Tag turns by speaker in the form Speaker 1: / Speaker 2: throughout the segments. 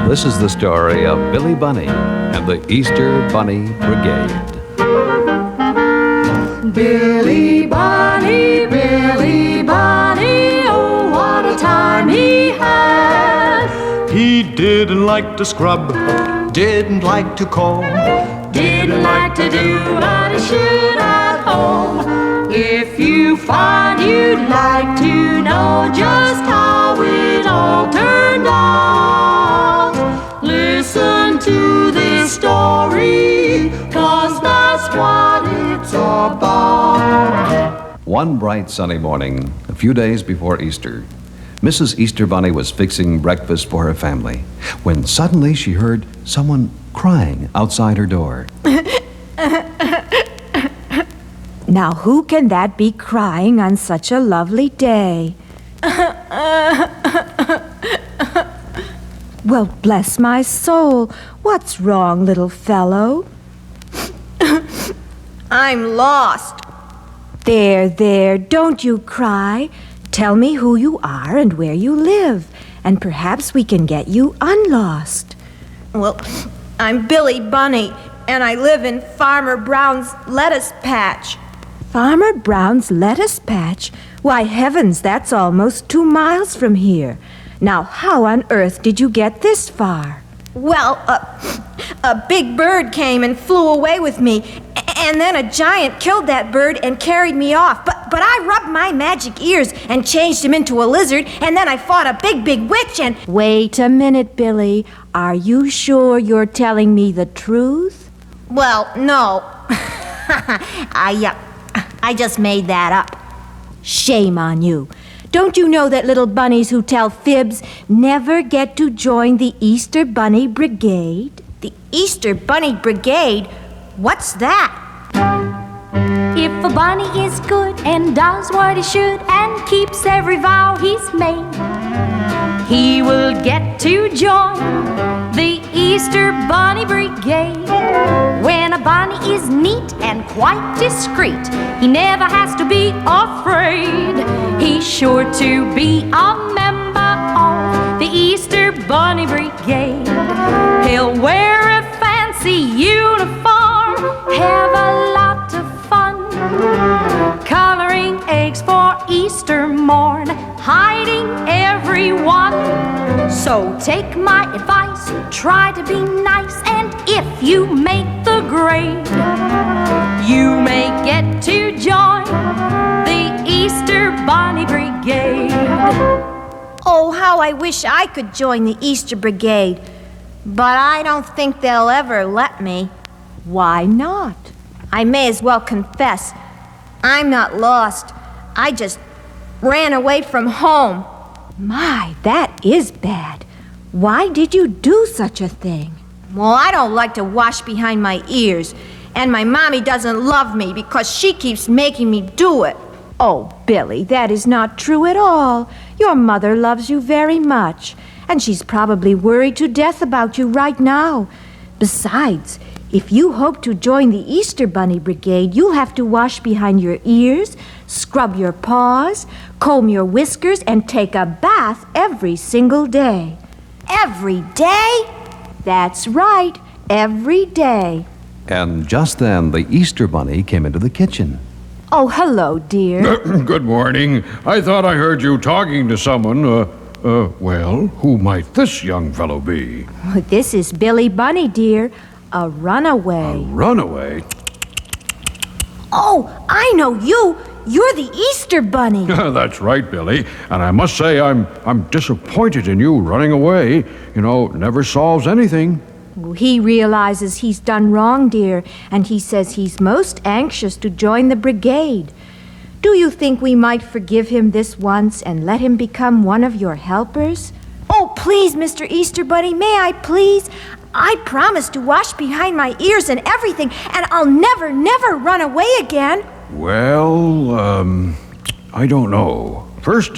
Speaker 1: This is the story of Billy Bunny and the Easter Bunny Brigade.
Speaker 2: Billy Bunny, oh, what a time he had.
Speaker 3: He didn't like to scrub, didn't like to comb,
Speaker 2: Didn't like to do what he should at home. If you find you'd like to know just how it all turned out, listen to this story, 'cause that's what it's about.
Speaker 1: One bright sunny morning, a few days before Easter, Mrs. Easter Bunny was fixing breakfast for her family when suddenly she heard someone crying outside her door.
Speaker 4: Now, who can that be crying on such a lovely day? Well, bless my soul. What's wrong, little fellow?
Speaker 5: I'm lost.
Speaker 4: There, don't you cry. Tell me who you are and where you live, and perhaps we can get you unlost.
Speaker 5: Well, I'm Billy Bunny, and I live in Farmer Brown's lettuce patch.
Speaker 4: Farmer Brown's lettuce patch? Why, heavens, that's almost 2 miles from here. Now, how on earth did you get this far?
Speaker 5: Well, a big bird came and flew away with me, and then a giant killed that bird and carried me off. But I rubbed my magic ears and changed him into a lizard, and then I fought a big witch and...
Speaker 4: Wait a minute, Billy. Are you sure you're telling me the truth?
Speaker 5: Well, no. I just made that up.
Speaker 4: Shame on you. Don't you know that little bunnies who tell fibs never get to join the Easter Bunny Brigade?
Speaker 5: The Easter Bunny Brigade? What's that?
Speaker 6: If a bunny is good and does what he should and keeps every vow he's made, he will get to join the Easter Bunny Brigade. When a bunny is neat and quite discreet, he never has to be afraid. He's sure to be a member of the Easter Bunny Brigade. He'll wear a fancy uniform, have a lot of fun, coloring eggs for Easter morn, hiding everyone. So take my advice, try to be nice, and if you make the grade, you may get to join the Easter Bunny Brigade.
Speaker 5: Oh, how I wish I could join the Easter Brigade. But I don't think they'll ever let me.
Speaker 4: Why not?
Speaker 5: I may as well confess, I'm not lost. I just ran away from home.
Speaker 4: My, that is bad. Why did you do such a thing?
Speaker 5: Well, I don't like to wash behind my ears, and my mommy doesn't love me because she keeps making me do it.
Speaker 4: Oh, Billy, that is not true at all. Your mother loves you very much, and she's probably worried to death about you right now. Besides, if you hope to join the Easter Bunny Brigade, you'll have to wash behind your ears, scrub your paws, comb your whiskers, and take a bath every single day.
Speaker 5: Every day?
Speaker 4: That's right, every day.
Speaker 1: And just then, the Easter Bunny came into the kitchen.
Speaker 4: Oh, hello, dear.
Speaker 7: Good morning. I thought I heard you talking to someone. Well, who might this young fellow be?
Speaker 4: This is Billy Bunny, dear, a runaway.
Speaker 7: A runaway?
Speaker 5: Oh, I know you. You're the Easter Bunny.
Speaker 7: That's right, Billy. And I must say, I'm disappointed in you running away. You know, never solves anything.
Speaker 4: He realizes he's done wrong, dear, and he says he's most anxious to join the brigade. Do you think we might forgive him this once and let him become one of your helpers?
Speaker 5: Oh, please, Mr. Easter Bunny, may I please? I promise to wash behind my ears and everything, and I'll never run away again.
Speaker 7: Well, I don't know. First,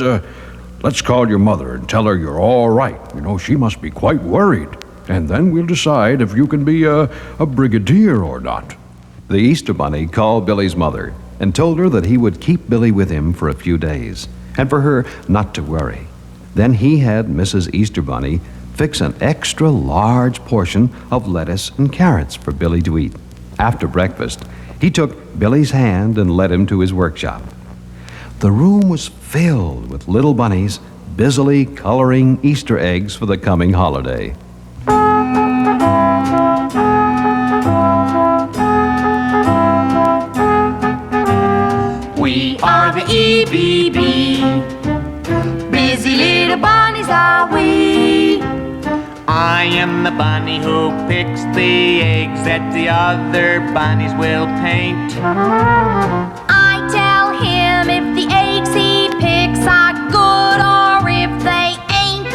Speaker 7: let's call your mother and tell her you're all right. You know, she must be quite worried. And then we'll decide if you can be a brigadier or not.
Speaker 1: The Easter Bunny called Billy's mother and told her that he would keep Billy with him for a few days, and for her not to worry. Then he had Mrs. Easter Bunny fix an extra large portion of lettuce and carrots for Billy to eat. After breakfast, he took Billy's hand and led him to his workshop. The room was filled with little bunnies busily coloring Easter eggs for the coming holiday.
Speaker 2: We are the EBB, busy little bunnies are we. I am the bunny who picks the eggs that the other bunnies will paint.
Speaker 6: I tell him if the eggs he picks are good or if they ain't.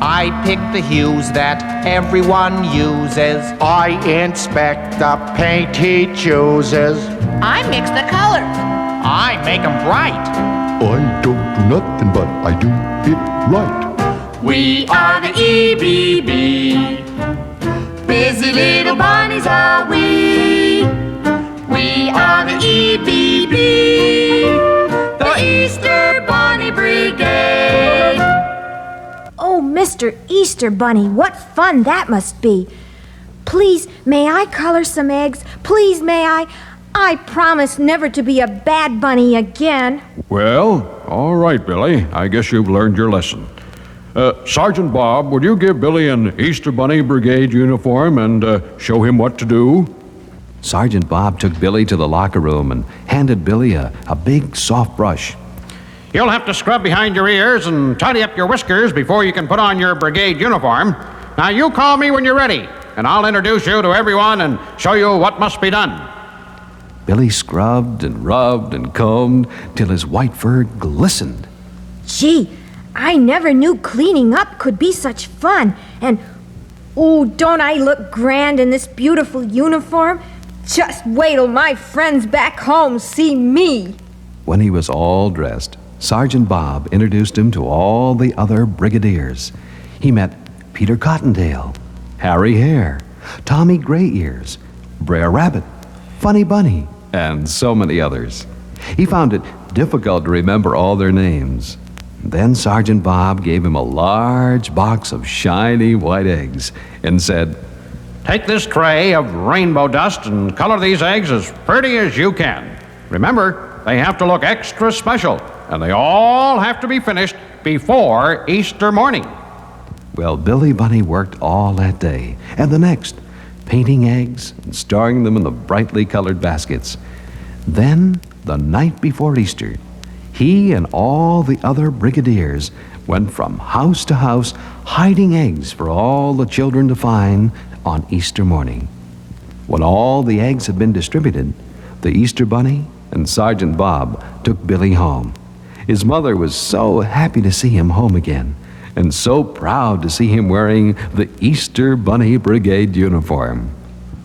Speaker 8: I pick the hues that everyone uses.
Speaker 3: I inspect the paint he chooses.
Speaker 2: I mix the colors.
Speaker 8: I make 'em bright.
Speaker 9: I don't do nothing, but I do it right.
Speaker 2: We are the EBB, busy little bunnies are we. We are the EBB, the Easter Bunny Brigade.
Speaker 4: Oh, Mr. Easter Bunny, what fun that must be. Please, may I color some eggs? Please, may I? I promise never to be a bad bunny again.
Speaker 7: Well, all right, Billy. I guess you've learned your lesson. Sergeant Bob, would you give Billy an Easter Bunny Brigade uniform and show him what to do?
Speaker 1: Sergeant Bob took Billy to the locker room and handed Billy a big soft brush.
Speaker 7: You'll have to scrub behind your ears and tidy up your whiskers before you can put on your brigade uniform. Now, you call me when you're ready, and I'll introduce you to everyone and show you what must be done.
Speaker 1: Billy scrubbed and rubbed and combed till his white fur glistened.
Speaker 4: Gee, I never knew cleaning up could be such fun. And, ooh, don't I look grand in this beautiful uniform? Just wait till my friends back home see me.
Speaker 1: When he was all dressed, Sergeant Bob introduced him to all the other brigadiers. He met Peter Cottontail, Harry Hare, Tommy Gray Ears, Brer Rabbit, Funny Bunny, and so many others. He found it difficult to remember all their names. Then Sergeant Bob gave him a large box of shiny white eggs and said,
Speaker 7: Take this tray of rainbow dust and color these eggs as pretty as you can. Remember, they have to look extra special, and they all have to be finished before Easter morning.
Speaker 1: Well, Billy Bunny worked all that day and the next, painting eggs and storing them in the brightly colored baskets. Then, the night before Easter, he and all the other brigadiers went from house to house hiding eggs for all the children to find on Easter morning. When all the eggs had been distributed, the Easter Bunny and Sergeant Bob took Billy home. His mother was so happy to see him home again, and so proud to see him wearing the Easter Bunny Brigade uniform.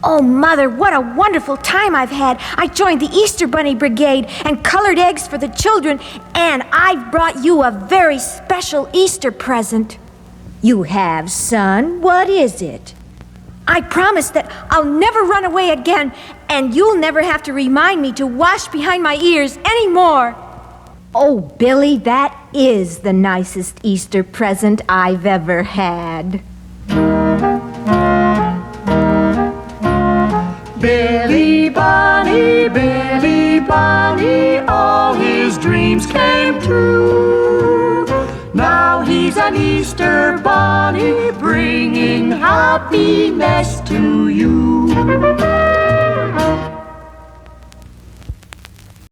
Speaker 4: Oh, Mother, what a wonderful time I've had. I joined the Easter Bunny Brigade and colored eggs for the children, and I've brought you a very special Easter present. You have, son? What is it? I promise that I'll never run away again, and you'll never have to remind me to wash behind my ears anymore. Oh, Billy, that is the nicest Easter present I've ever had.
Speaker 2: Billy Bunny, all his dreams came true. Now he's an Easter Bunny, bringing happiness to you.